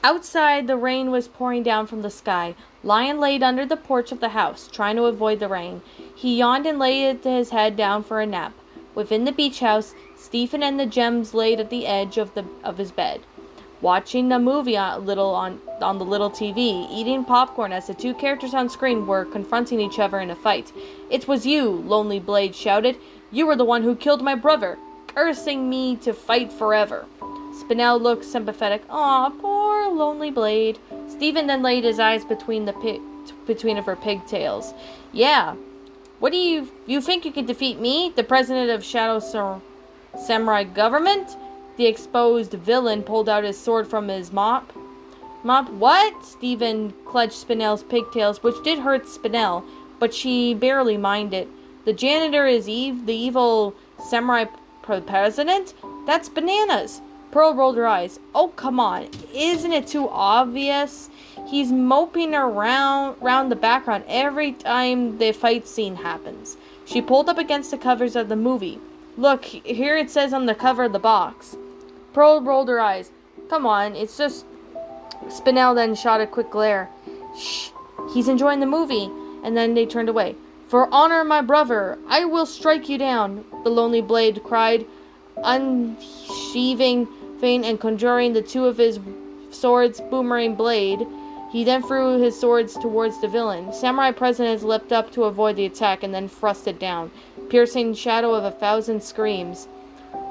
Outside, the rain was pouring down from the sky. Lion laid under the porch of the house, trying to avoid the rain. He yawned and laid his head down for a nap. Within the beach house, Stephen and the gems laid at the edge of his bed, watching a movie on the little TV, eating popcorn as the two characters on screen were confronting each other in a fight. "It was you," Lonely Blade shouted. "You were the one who killed my brother, cursing me to fight forever." Spinel looked sympathetic. "Aw, poor Lonely Blade." Stephen then laid his eyes between of her pigtails. "Yeah. What do you think you can defeat me, the president of Samurai government?" The exposed villain pulled out his sword from his mop. What? Stephen clutched Spinel's pigtails, which did hurt Spinel, but she barely minded. "The janitor is the evil samurai president? That's bananas." Pearl rolled her eyes. "Oh, come on. Isn't it too obvious? He's moping around the background every time the fight scene happens." She pulled up against the covers of the movie. "Look, here it says on the cover of the box." Pearl rolled her eyes. "Come on, it's just..." Spinel then shot a quick glare. "Shh, he's enjoying the movie." And then they turned away. "For honor of my brother, I will strike you down," the Lonely Blade cried, unsheathing vein and conjuring the two of his swords' boomerang blade. He then threw his swords towards the villain. Samurai President leapt up to avoid the attack and then thrusted down, piercing shadow of 1,000 screams.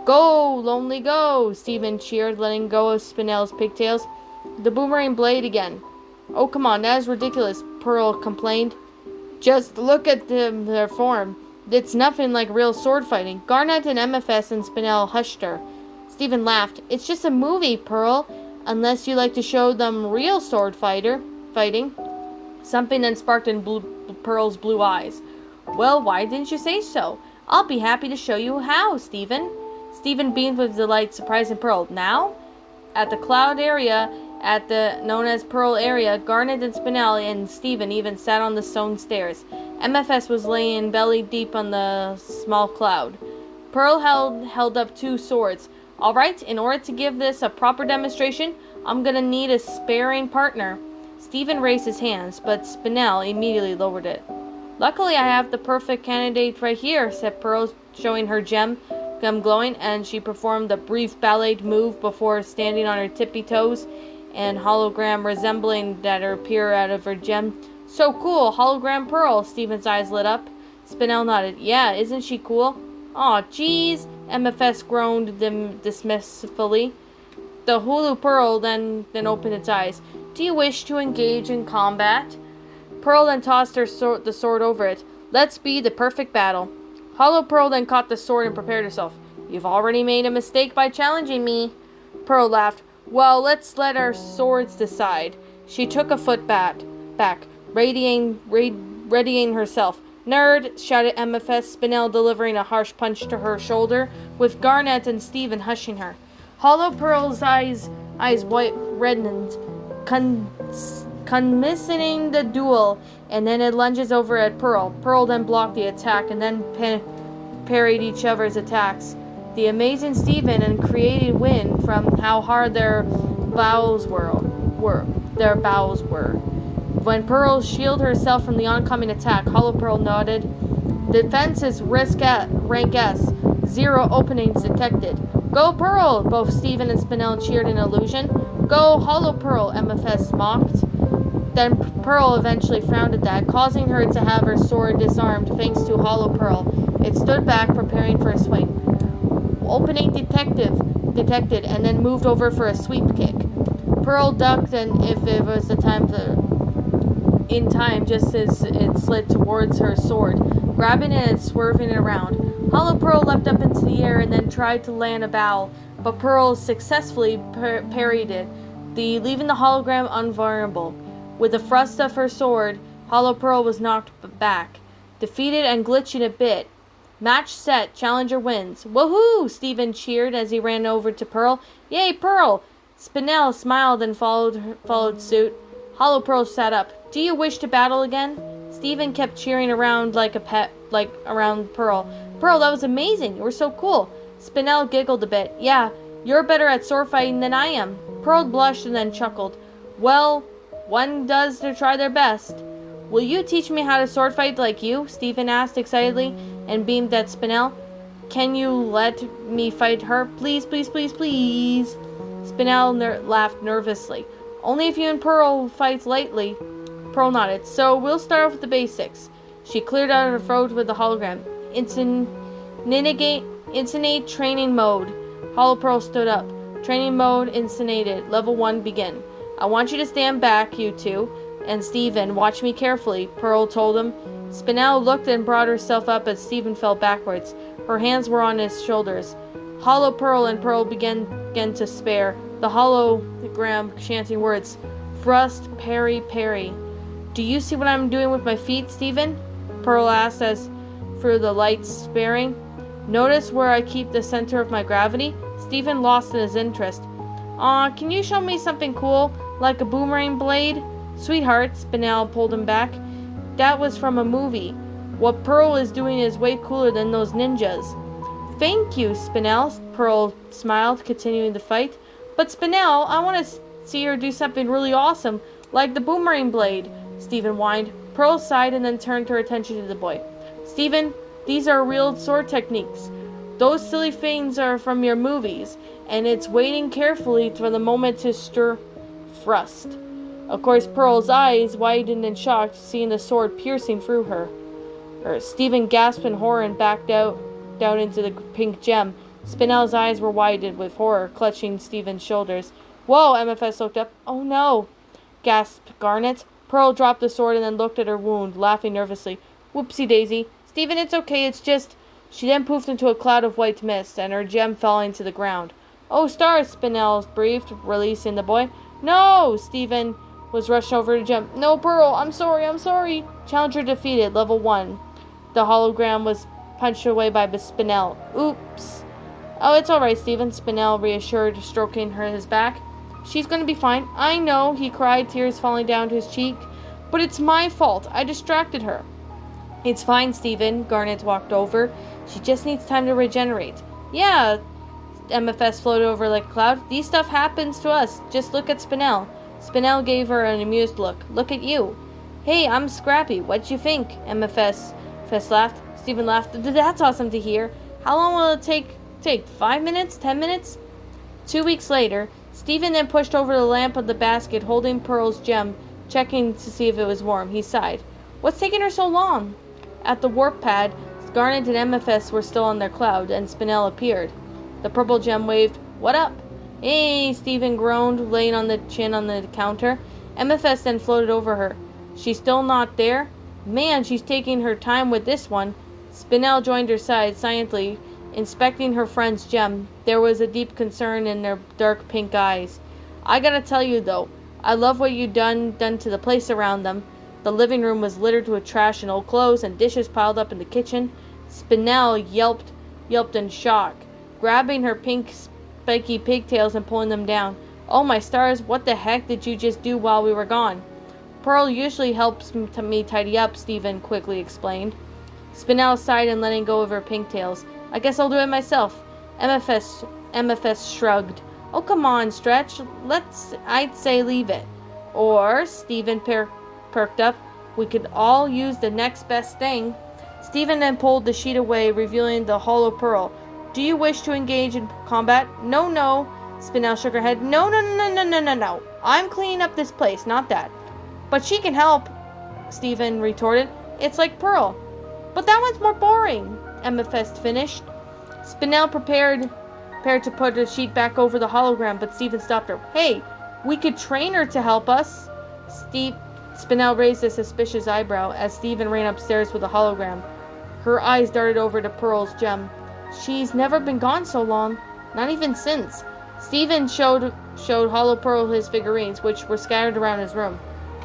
"Go, Lonely, go!" Stephen cheered, letting go of Spinel's pigtails. "The boomerang blade again." "Oh, come on, that is ridiculous," Pearl complained. "Just look at their form. It's nothing like real sword fighting." Garnet and MFS and Spinel hushed her. Stephen laughed. "It's just a movie, Pearl. Unless you like to show them real sword fighting." Something then sparked in Pearl's blue eyes. "Well, why didn't you say so? I'll be happy to show you how, Stephen." Stephen beamed with delight, surprising Pearl. "Now?" At the cloud area, known as Pearl area, Garnet and Spinel and Stephen even sat on the stone stairs. MFS was laying belly deep on the small cloud. Pearl held up 2 swords. "All right, in order to give this a proper demonstration, I'm gonna need a sparring partner." Stephen raised his hands, but Spinel immediately lowered it. "Luckily, I have the perfect candidate right here," said Pearl, showing her gem glowing, and she performed a brief ballet move before standing on her tippy toes and hologram resembling that appear out of her gem. "So cool, hologram Pearl." Stephen's eyes lit up. Spinel nodded. "Yeah, isn't she cool?" "Aw, geez," MFS groaned dismissively. The Hulu Pearl then opened its eyes. "Do you wish to engage in combat?" Pearl then tossed the sword over it. "Let's be the perfect battle." Hollow Pearl then caught the sword and prepared herself. "You've already made a mistake by challenging me." Pearl laughed. "Well, let's let our swords decide." She took a foot back, readying herself. "Nerd!" shouted MFS, Spinel delivering a harsh punch to her shoulder, with Garnet and Stephen hushing her. Hollow Pearl's eyes white reddened, commencing the duel, and then it lunges over at Pearl. Pearl then blocked the attack and then parried each other's attacks. The amazing Stephen and created wind from how hard their bows were. When Pearl shielded herself from the oncoming attack, Hollow Pearl nodded. "Defense is rank S. 0 openings detected." "Go Pearl!" Both Stephen and Spinel cheered in illusion. "Go Hollow Pearl!" MFS mocked. Then Pearl eventually frowned at that, causing her to have her sword disarmed thanks to Hollow Pearl. It stood back, preparing for a swing. "Opening detected, and then moved over for a sweep kick." Pearl ducked, and if it was in time, just as it slid towards her sword, grabbing it and swerving it around. Hollow Pearl leapt up into the air and then tried to land a bow, but Pearl successfully parried it, leaving the hologram invulnerable. With the thrust of her sword, Hollow Pearl was knocked back, defeated and glitching a bit. "Match set, challenger wins." "Woohoo!" Stephen cheered as he ran over to Pearl. "Yay, Pearl!" Spinel smiled and followed suit. Hollow Pearl sat up. "Do you wish to battle again?" Stephen kept cheering around like a pet, around Pearl. "Pearl, that was amazing. You were so cool." Spinel giggled a bit. "Yeah, you're better at sword fighting than I am." Pearl blushed and then chuckled. Well, one does to try their best. Will you teach me how to sword fight like you? Stephen asked excitedly and beamed at Spinel. Can you let me fight her? Please, please, please, please. Spinel laughed nervously. Only if you and Pearl fight lightly. Pearl nodded. So we'll start off with the basics. She cleared out her throat with the hologram. Instinate training mode. Hollow Pearl stood up. Training mode instigated. Level 1 begin. I want you to stand back, you two. And Stephen, watch me carefully, Pearl told him. Spinel looked and brought herself up as Stephen fell backwards. Her hands were on his shoulders. Hollow Pearl and Pearl began to spare. The hologram chanting words. Thrust, parry, parry. Do you see what I'm doing with my feet, Stephen? Pearl asked as through the lights sparing. Notice where I keep the center of my gravity? Stephen lost in his interest. Can you show me something cool, like a boomerang blade? Sweetheart, Spinel pulled him back. That was from a movie. What Pearl is doing is way cooler than those ninjas. Thank you, Spinel, Pearl smiled, continuing the fight. But Spinel, I want to see her do something really awesome, like the boomerang blade, Stephen whined. Pearl sighed and then turned her attention to the boy. Stephen, these are real sword techniques. Those silly things are from your movies, and it's waiting carefully for the moment to stir thrust. Of course, Pearl's eyes widened in shock, seeing the sword piercing through her. Stephen gasped in horror and backed down into the pink gem. Spinel's eyes were widened with horror, clutching Stephen's shoulders. Whoa, MFS looked up. Oh no, gasped Garnet. Pearl dropped the sword and then looked at her wound, laughing nervously. Whoopsie daisy. Stephen, it's okay, it's just... She then poofed into a cloud of white mist, and her gem fell into the ground. Oh, stars, Spinel breathed, releasing the boy. No, Stephen was rushed over to gem. No, Pearl, I'm sorry. Challenger defeated, level 1. The hologram was punched away by Spinel. Oops. Oh, it's alright, Stephen, Spinel reassured, stroking his back. She's gonna be fine. I know, he cried, tears falling down to his cheek. But it's my fault. I distracted her. It's fine, Stephen. Garnet walked over. She just needs time to regenerate. Yeah, MFS floated over like a cloud. These stuff happens to us. Just look at Spinel. Spinel gave her an amused look. Look at you. Hey, I'm Scrappy. What'd you think? MFS laughed. Stephen laughed. That's awesome to hear. How long will it take? 5 minutes? 10 minutes? 2 weeks later, Stephen then pushed over the lamp of the basket holding Pearl's gem, checking to see if it was warm. He sighed. What's taking her so long? At the warp pad, Garnet and MFS were still on their cloud, and Spinel appeared. The purple gem waved. What up? Hey, Stephen groaned, laying on the chin on the counter. MFS then floated over her. She's still not there? Man, she's taking her time with this one. Spinel joined her side, silently, inspecting her friend's gem. There was a deep concern in their dark pink eyes. I gotta tell you, though, I love what you done to the place around them. The living room was littered with trash and old clothes and dishes piled up in the kitchen. Spinel yelped in shock, grabbing her pink spiky pigtails and pulling them down. Oh my stars, what the heck did you just do while we were gone? Pearl usually helps me tidy up, Stephen quickly explained. Spinel sighed and letting go of her pigtails. I guess I'll do it myself. MFS shrugged. Oh come on, Stretch. I'd say leave it. Or, Stephen perked up, we could all use the next best thing. Stephen then pulled the sheet away, revealing the hollow pearl. Do you wish to engage in combat? No. Spinel shook her head. No. I'm cleaning up this place, not that. But she can help, Stephen retorted. It's like Pearl. But that one's more boring, MFS finished. Spinel prepared to put the sheet back over the hologram, but Stephen stopped her. Hey, we could train her to help us. Spinel raised a suspicious eyebrow as Stephen ran upstairs with the hologram. Her eyes darted over to Pearl's gem. She's never been gone so long, not even since. Stephen showed Hollow Pearl his figurines, which were scattered around his room.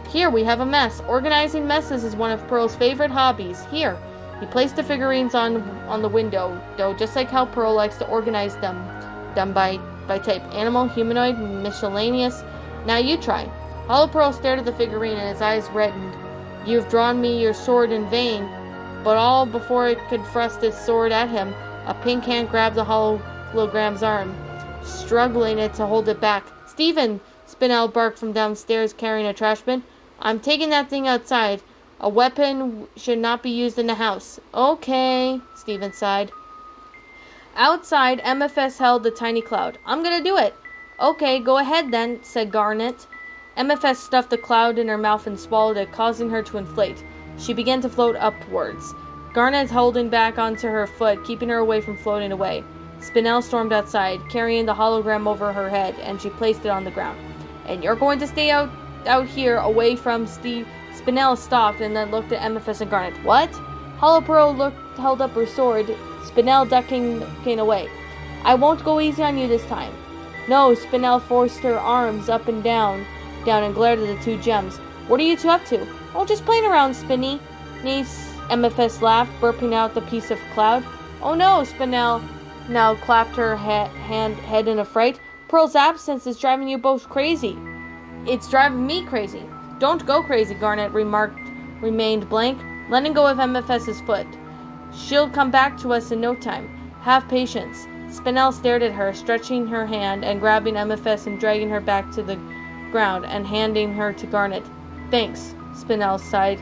Here we have a mess. Organizing messes is one of Pearl's favorite hobbies. Here. He placed the figurines on the window, though, just like how Pearl likes to organize them. Done by type. Animal, humanoid, miscellaneous. Now you try. Hollow Pearl stared at the figurine and his eyes reddened. You've drawn me your sword in vain. But all before it could thrust its sword at him, a pink hand grabbed the hologram's arm, struggling it to hold it back. Stephen! Spinel barked from downstairs carrying a trash bin. I'm taking that thing outside. A weapon should not be used in the house. Okay, Steven sighed. Outside, MFS held the tiny cloud. I'm gonna do it. Okay, go ahead then, said Garnet. MFS stuffed the cloud in her mouth and swallowed it, causing her to inflate. She began to float upwards. Garnet holding back onto her foot, keeping her away from floating away. Spinel stormed outside, carrying the hologram over her head, and she placed it on the ground. And you're going to stay out here, away from Steve. Spinel stopped and then looked at MFS and Garnet. What? Hollow Pearl held up her sword, Spinel ducking away. I won't go easy on you this time. No, Spinel forced her arms up and down and glared at the two gems. What are you two up to? Oh, just playing around, Spinny. MFS laughed, burping out the piece of cloud. Oh no, Spinel now clapped her head in a fright. Pearl's absence is driving you both crazy. It's driving me crazy. Don't go crazy, Garnet remained blank, letting go of MFS's foot. She'll come back to us in no time. Have patience. Spinel stared at her, stretching her hand and grabbing MFS and dragging her back to the ground and handing her to Garnet. Thanks, Spinel sighed.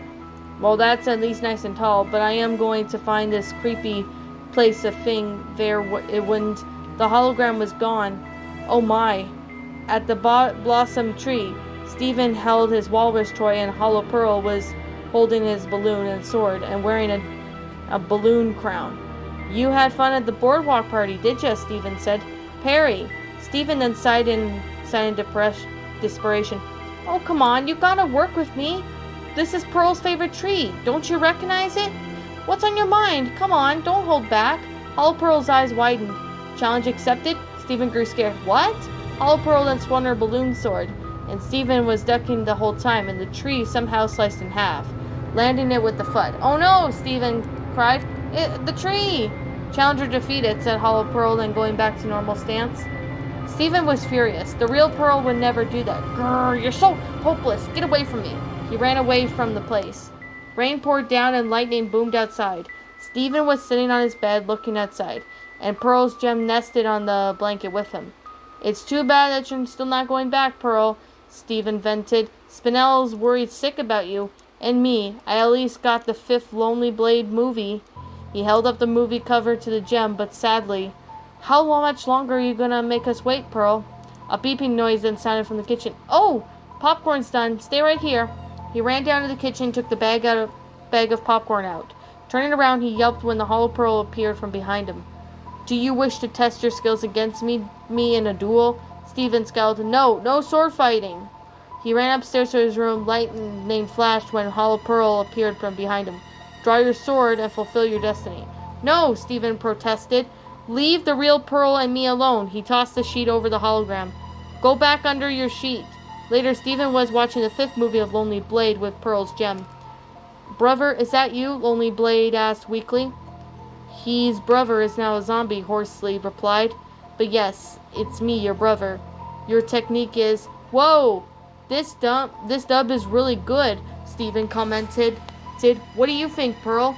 Well, that's at least nice and tall, but I am going to find this creepy place a thing there it wouldn't. The hologram was gone. Oh my. At the blossom tree, Steven held his walrus toy and Hollow Pearl was holding his balloon and sword and wearing a balloon crown. You had fun at the boardwalk party, did ya? Steven said. Perry. Steven then sighed in desperation. Oh, come on, you gotta work with me. This is Pearl's favorite tree. Don't you recognize it? What's on your mind? Come on, don't hold back. Hollow Pearl's eyes widened. Challenge accepted? Steven grew scared. What? Hollow Pearl then swung her balloon sword, and Steven was ducking the whole time, and the tree somehow sliced in half, landing it with the foot. Oh no, Steven cried. The tree! Challenger defeated, said Hollow Pearl, then going back to normal stance. Steven was furious. The real Pearl would never do that. Grrr, you're so hopeless. Get away from me. He ran away from the place. Rain poured down and lightning boomed outside. Steven was sitting on his bed looking outside, and Pearl's gem nested on the blanket with him. It's too bad that you're still not going back, Pearl, Steven vented. Spinel's worried sick about you. And me. I at least got the 5th Lonely Blade movie. He held up the movie cover to the gem, but sadly. How much longer are you gonna make us wait, Pearl? A beeping noise then sounded from the kitchen. Oh! Popcorn's done. Stay right here. He ran down to the kitchen and took the bag of popcorn out. Turning around, he yelped when the Hollow Pearl appeared from behind him. Do you wish to test your skills against me in a duel? Steven scowled. No sword fighting. He ran upstairs to his room. Lightning flashed when Hollow Pearl appeared from behind him. Draw your sword and fulfill your destiny. No, Steven protested. Leave the real Pearl and me alone. He tossed the sheet over the hologram. Go back under your sheet. Later, Steven was watching the 5th movie of Lonely Blade with Pearl's gem. Brother, is that you? Lonely Blade asked weakly. His brother is now a zombie, Horsely replied. But yes, it's me, your brother. Your technique is... Whoa! This dub is really good, Steven commented. What do you think, Pearl?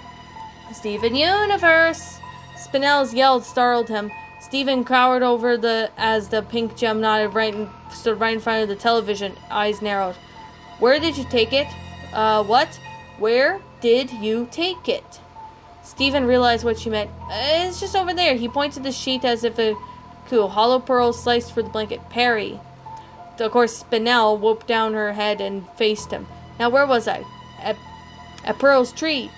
Steven Universe! Spinel's yell startled him. Steven cowered over as the pink gem stood right in front of the television, eyes narrowed. Where did you take it? What? Where did you take it? Steven realized what she meant. It's just over there. He pointed the sheet as if a coup. Hollow Pearl sliced for the blanket. Perry. Of course, Spinel whooped down her head and faced him. Now, where was I? At Pearl's tree,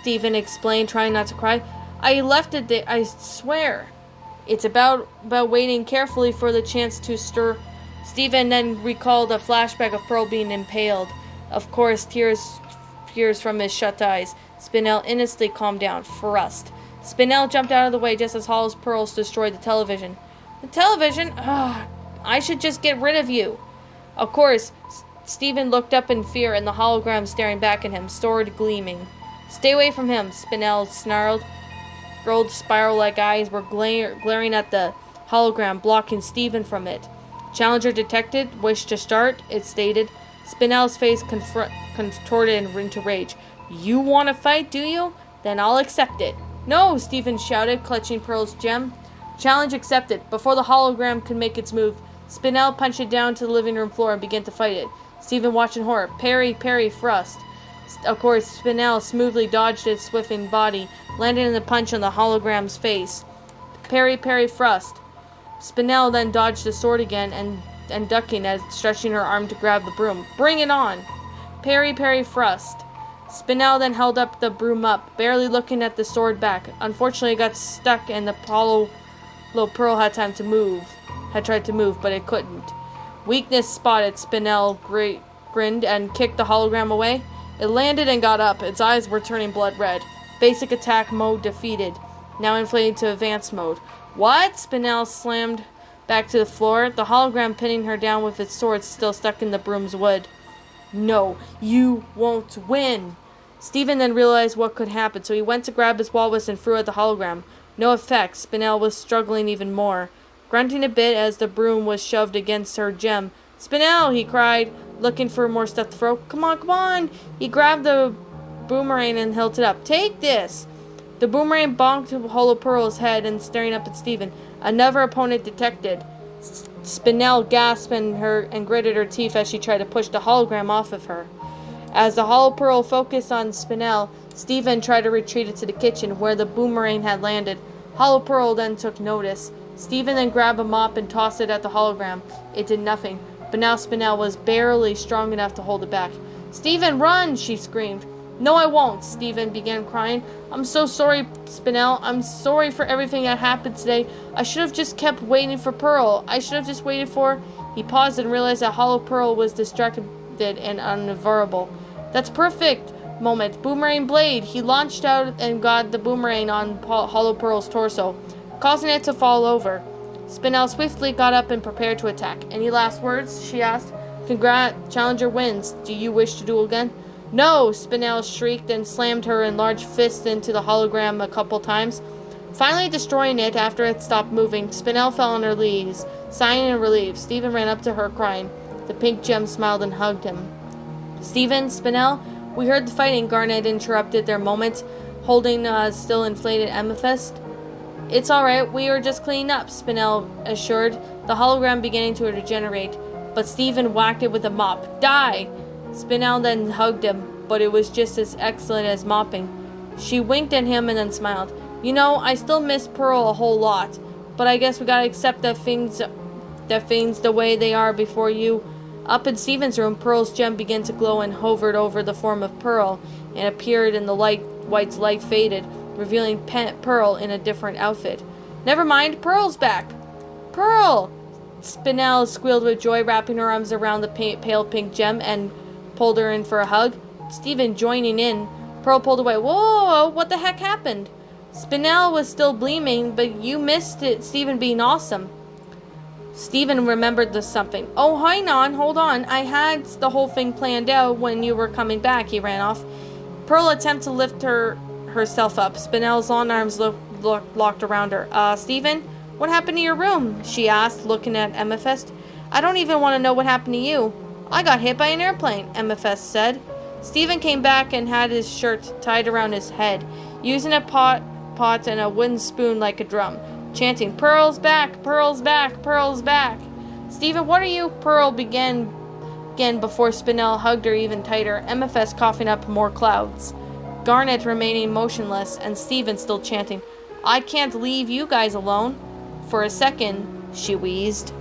Steven explained, trying not to cry. I left it there, I swear. It's about waiting carefully for the chance to stir. Steven then recalled a flashback of Pearl being impaled. Of course, tears from his shut eyes. Spinel instantly calmed down. Thrust. Spinel jumped out of the way just as Hollow Pearl destroyed the television. The television? Ugh. I should just get rid of you. Of course, Steven looked up in fear and the hologram staring back at him, sword gleaming. Stay away from him, Spinel snarled. Gold spiral-like eyes were glaring at the hologram, blocking Steven from it. Challenger detected. Wish to start, it stated. Spinel's face contorted into rage. You want to fight, do you? Then I'll accept it. No, Steven shouted, clutching Pearl's gem. Challenge accepted. Before the hologram could make its move, Spinel punched it down to the living room floor and began to fight it. Stephen watched in horror. Parry, parry, thrust. Of course, Spinel smoothly dodged its swifting body, landing in the punch on the hologram's face. Parry, parry, thrust. Spinel then dodged the sword again and ducking as stretching her arm to grab the broom. Bring it on! Parry, parry, thrust. Spinel then held up the broom up, barely looking at the sword back. Unfortunately, it got stuck and the hollow pearl had tried to move, but it couldn't. Weakness spotted. Spinel grinned and kicked the hologram away. It landed and got up. Its eyes were turning blood red. Basic attack mode defeated. Now inflated to advanced mode. What? Spinel slammed back to the floor, the hologram pinning her down with its sword still stuck in the broom's wood. No, you won't win. Stephen then realized what could happen, so he went to grab his walrus and threw at the hologram. No effect. Spinel was struggling even more, grunting a bit as the broom was shoved against her gem. Spinel, he cried, looking for more stuff to throw. Come on, come on. He grabbed the boomerang and held it up. Take this. The boomerang bonked Hollow Pearl's head and staring up at Stephen. Another opponent detected. Spinel gasped and gritted her teeth as she tried to push the hologram off of her. As the Hollow Pearl focused on Spinel, Stephen tried to retreat into the kitchen where the boomerang had landed. Hollow Pearl then took notice. Stephen then grabbed a mop and tossed it at the hologram. It did nothing, but now Spinel was barely strong enough to hold it back. Stephen, run! She screamed. No, I won't, Stephen began crying. I'm so sorry, Spinel. I'm sorry for everything that happened today. I should have just kept waiting for Pearl. I should have just waited for... He paused and realized that Hollow Pearl was distracted and unavailing. That's perfect moment. Boomerang blade. He launched out and got the boomerang on Hollow Pearl's torso, causing it to fall over. Spinel swiftly got up and prepared to attack. Any last words? She asked. Congrats, Challenger wins. Do you wish to duel again? No, Spinel shrieked and slammed her enlarged fist into the hologram a couple times, finally destroying it after it stopped moving. Spinel fell on her knees, sighing in relief. Stephen ran up to her, crying. The pink gem smiled and hugged him. Stephen, Spinel, we heard the fighting, Garnet interrupted their moment, holding still inflated amethyst. It's alright, we were just cleaning up, Spinel assured, the hologram beginning to regenerate. But Stephen whacked it with a mop. Die! Spinel then hugged him, but it was just as excellent as mopping. She winked at him and then smiled. You know, I still miss Pearl a whole lot, but I guess we gotta accept that things the way they are before you. Up in Stephen's room, Pearl's gem began to glow and hovered over the form of Pearl and appeared in the light. White's light faded, revealing Pearl in a different outfit. Never mind, Pearl's back! Pearl! Spinel squealed with joy, wrapping her arms around the pale pink gem and pulled her in for a hug. Stephen joining in. Pearl pulled away. Whoa, what the heck happened? Spinel was still gleaming, but you missed it, Stephen being awesome. Stephen remembered something. Oh, hold on. I had the whole thing planned out when you were coming back, he ran off. Pearl attempted to lift herself up. Spinel's long arms locked around her. Stephen, what happened to your room? She asked, looking at Amethyst. I don't even want to know what happened to you. I got hit by an airplane, Amethyst said. Stephen came back and had his shirt tied around his head, using a pot and a wooden spoon like a drum, chanting, Pearl's back, Pearl's back, Pearl's back. Stephen, what are you? Pearl began again before Spinel hugged her even tighter, Amethyst coughing up more clouds. Garnet remaining motionless, and Stephen still chanting, I can't leave you guys alone. For a second, she wheezed.